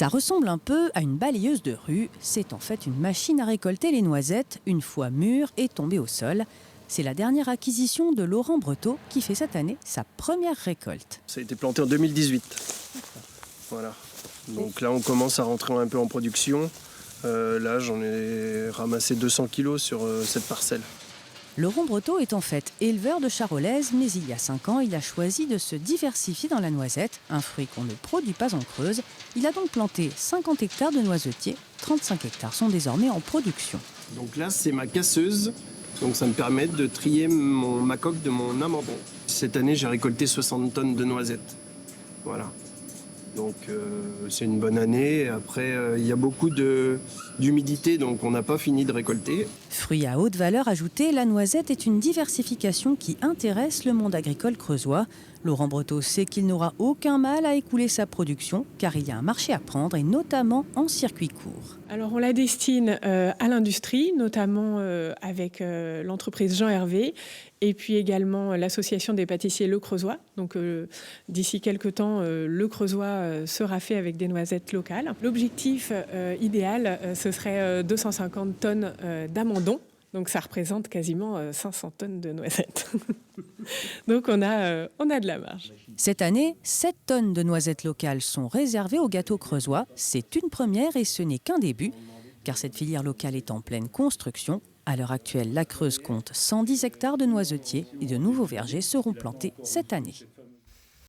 Ça ressemble un peu à une balayeuse de rue. C'est en fait une machine à récolter les noisettes une fois mûres et tombées au sol. C'est la dernière acquisition de Laurent Breteau qui fait cette année sa première récolte. Ça a été planté en 2018. Voilà. Donc là, on commence à rentrer un peu en production. Là, j'en ai ramassé 200 kilos sur cette parcelle. Laurent Breteau est en fait éleveur de charolaise, mais il y a 5 ans, il a choisi de se diversifier dans la noisette, un fruit qu'on ne produit pas en Creuse. Il a donc planté 50 hectares de noisetiers, 35 hectares sont désormais en production. Donc là, c'est ma casseuse. Donc ça me permet de trier ma coque de mon amandon. Cette année, j'ai récolté 60 tonnes de noisettes. Voilà. Donc c'est une bonne année. Après, il y a beaucoup d'humidité, donc on n'a pas fini de récolter. Fruit à haute valeur ajoutée, la noisette est une diversification qui intéresse le monde agricole creusois. Laurent Breteau sait qu'il n'aura aucun mal à écouler sa production, car il y a un marché à prendre, et notamment en circuit court. Alors on la destine à l'industrie, notamment avec l'entreprise Jean Hervé, et puis également l'association des pâtissiers Le Creusois. Donc d'ici quelques temps, Le Creusois sera fait avec des noisettes locales. L'objectif idéal, ce serait 250 tonnes d'amandon. Donc ça représente quasiment 500 tonnes de noisettes. Donc on a de la marge. Cette année, 7 tonnes de noisettes locales sont réservées aux gâteaux creusois. C'est une première et ce n'est qu'un début, car cette filière locale est en pleine construction. À l'heure actuelle, la Creuse compte 110 hectares de noisetiers et de nouveaux vergers seront plantés cette année.